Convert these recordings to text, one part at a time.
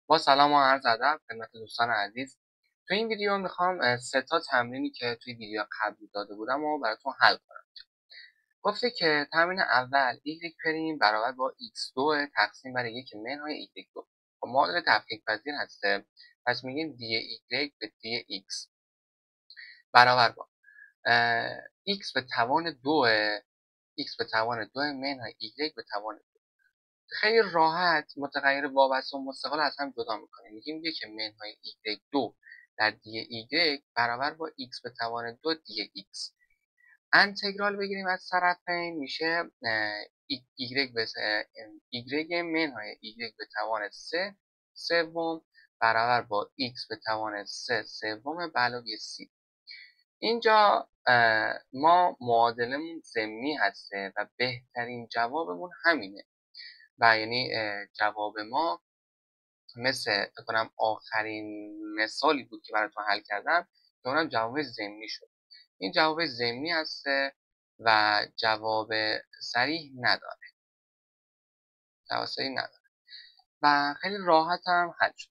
با سلام و عرض ادب خدمت دوستان عزیز. تو این ویدیو میخوام سه تا تمرینی که توی ویدیو قبلی داده بودم و براتون حل کنم. گفته که تمرین اول y پریم برابر با x2 تقسیم بر یک منهای y2. خب معادل تفکیک پذیر هسته، پس میگیم dy به dx برابر با x به توان 2 x به توان 2 منهای y به توان. خیلی راحت متغیر وابسته و مستقل از هم جدا میکنیم. میگیم یک منهای y2 در دی y برابر با x به توان 2 دی x. انتگرال بگیریم از طرفین میشه y منهای y به توان 3 سوم برابر با x به توان 3 سوم به علاوه c. اینجا ما معادلمون ضمنی هسته و بهترین جوابمون همینه و یعنی جواب ما مثل بکنم آخرین مثالی بود که براتون حل کردم که اونم جواب ضمنی شد. این جواب ضمنی هسته و جواب صریح نداره، و خیلی راحت هم حل شد.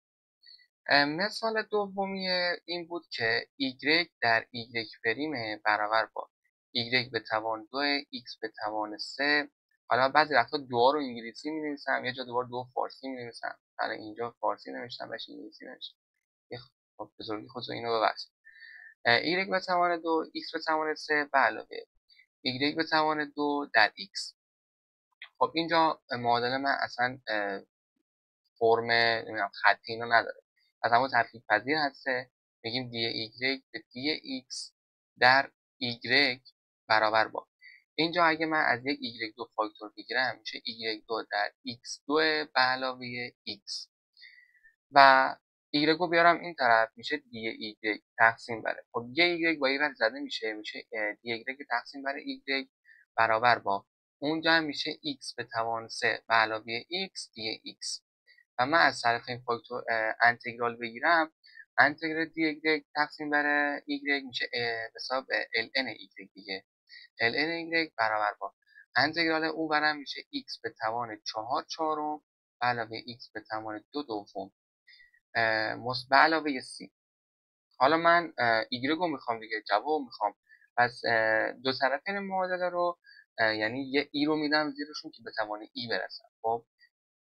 مثال دومی این بود که y در y پریم برابر با y به توان 2 x به توان 3. حالا بعضی وقتا دو رو انگلیسی می نویسم، یه جا دوباره دو فارسی می نویسم. حالا اینجا فارسی نوشتم بهش انگلیسی نوشتم. خب بزرگی خودتون اینو ببخشید. y به توان 2 x به توان 3 به علاوه y به توان 2 در x. خب اینجا معادله من اصلا فرم خطی اینو نداره، از همون تفکیک پذیر هسته. میگیم دی y به دی x در y برابر با اینجا اگه من از یک y2 فاکتور بگیرم میشه y2 در x2 به علاوه x و y رو بیارم این طرف میشه دی y تقسیم بر خب یه y با یه زده میشه دی y تقسیم بر y برابر با اونجا هم میشه x به توان 3 به علاوه x دی x و من از طرف این فاکتور انتگرال بگیرم، انتگرال دی y تقسیم بر y میشه حساب ln y دیگه. ln y برابر با انتگرال اون برم میشه x به توان 4 چهارم به علاوه x به توان 2 دوم به علاوه c. حالا من y رو میخوام دیگه، جواب میخوام، پس دو طرفین معادله رو یعنی یه ای رو میدم زیرشون که به توان ای برسم. خب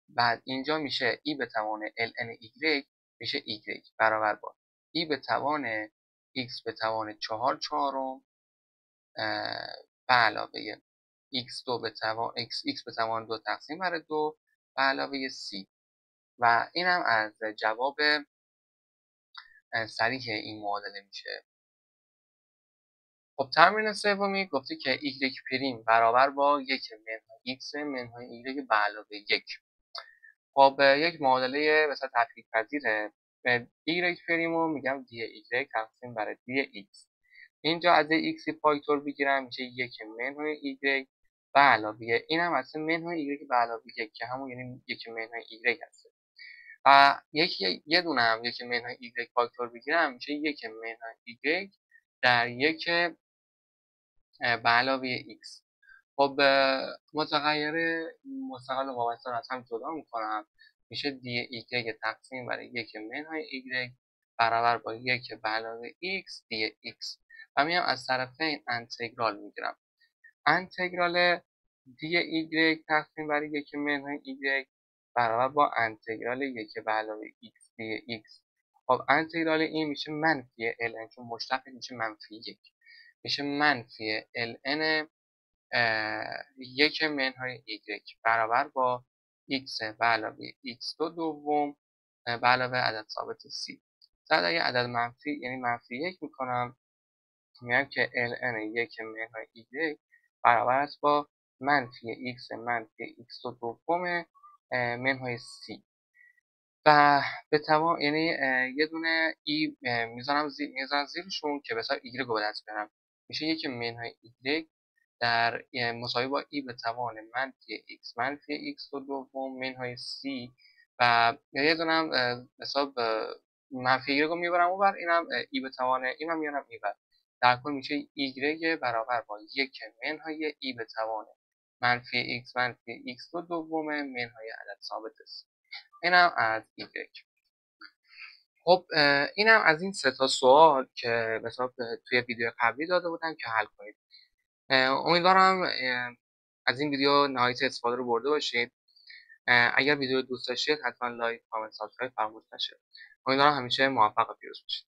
بعد اینجا میشه ای به توان ln y میشه y برابر با ای به توان x به توان 4 چهارم به علاوه x2 به توان x به توان 2 تقسیم بر 2 به علاوه c و اینم از جواب صریح این معادله میشه. خب تمرین سومی گفته که y پریم برابر با یک منهای x منهای y به علاوه 1. خب یک معادله مثلا تفکیک پذیره. y پریم رو میگم دی y تقسیم بر دی x. اینجا از x فاکتور بگیرم میشه یک منهای y به علاوه این هم اصلا منهای y به علاوه 1 که همون یعنی یک منهای y هست و یه دونه هم یک منهای y فاکتور بگیرم میشه یک منهای y در یک به علاوه x. خب متغیر مستقل و وابسته رو از هم جدا میکنم، میشه دی y تقسیم بر یک منهای y برابر با یک به علاوه x دی x و میام از طرفین انتگرال میگیرم. انتگرال دی y تقسیم بر یک منهای y برابر با انتگرال یک به علاوه x دی x. خب انتگرال این میشه منفی ln، چون مشتق میشه منفی 1 میشه منفی ln یک منهای y برابر با x به علاوه x2 دوم به علاوه عدد ثابت c. بعد اگه عدد منفی یعنی منفی 1 میکنم، میگم که ln یک منهای y برابر است با منفی x منفی x2 دوم منهای c و به توان یعنی یه دونه ای میذارم زیرشون که بسیار y رو به دست برم. میشه یک منهای y در مساوی با ای به توان منفی x منفی x2 دوم منهای c و یه دونه هم حساب منفی y رو میبرم اونور، اینم ای به توان اینم میارم اینور. در کل میشه y برابر با یک منهای ای به توان منفی x منفی x2 دوم منهای عدد ثابت c. اینم از y. خب اینم از این سه تا سوال که مثلا توی ویدیو قبلی داده بودم که حل کنید. امیدوارم از این ویدیو نهایت استفاده رو برده باشید. اگر ویدیو دوست داشتید حتما لایک، کامنت، سابسکرایب فراموش نشه. امیدوارم همیشه موفق و پیروز باشید.